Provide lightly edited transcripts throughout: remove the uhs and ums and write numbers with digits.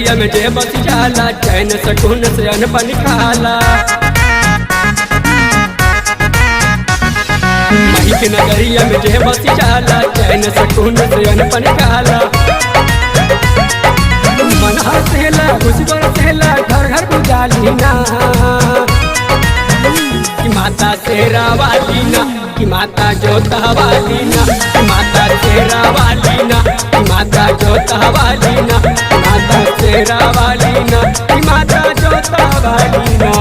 नगरिया में जे बस जाला, चैन सुकून से अनपन खाला। माई के नगरिया में जे बस जाला, चैन सुकून से अनपन खाला। मन हसेला खुशी बरसेला, घर घर बुझाली ना कि माता शेरा वाली ना, कि माता जोता वाली ना, कि माता शेरा वाली ना, कि माता जोता वाली ना, कि माता शेरा वाली ना, कि माता जोता वाली ना।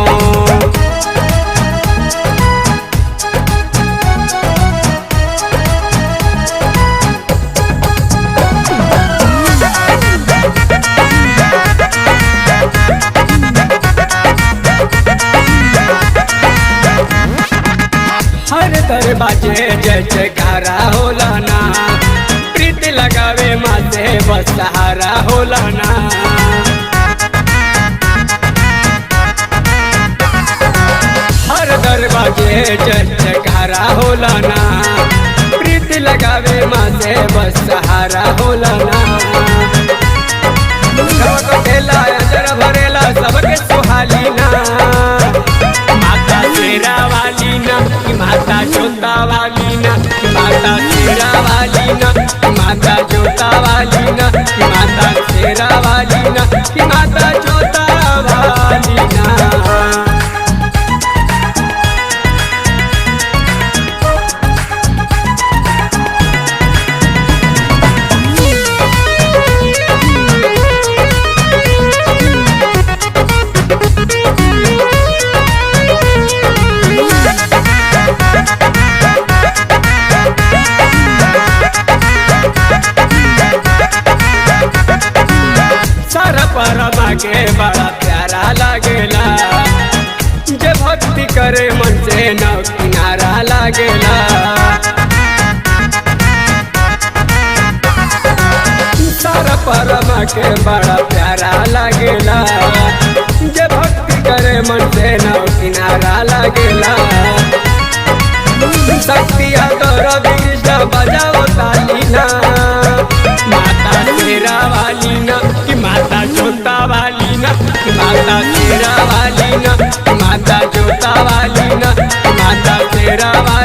हर दरवाजे जय जयकारा होला ना, प्रीति लगावे माँ से बस सहारा होला ना। हर दरवाजे जय जयकारा होला ना, प्रीति लगावे माँ से बस सहारा होला ना। कटेला अंजर भरेला सबके सुहाली ना, माता शेरा वाली ना, कि माता जोता वाली ना, कि माता शेरा वाली ना, कि माता जोता वाली ना, कि माता शेरा वाली ना, कि माता जोता वाली ना। परमा के बड़ा प्यारा लागेला, जे भक्ति करे मन से न किनारा लागेला। सारा परमा के बड़ा प्यारा लागेला, जे भक्ति करे मन से न किनारा लागेला। शक्तिया तोर विष्णु बजाओ ताली ना, माता शेरा वाली ना, कि माता जोता वाली ना, कि माता शेरा वाली ना, कि माता जोता वाली ना, कि माता शेरा वाली।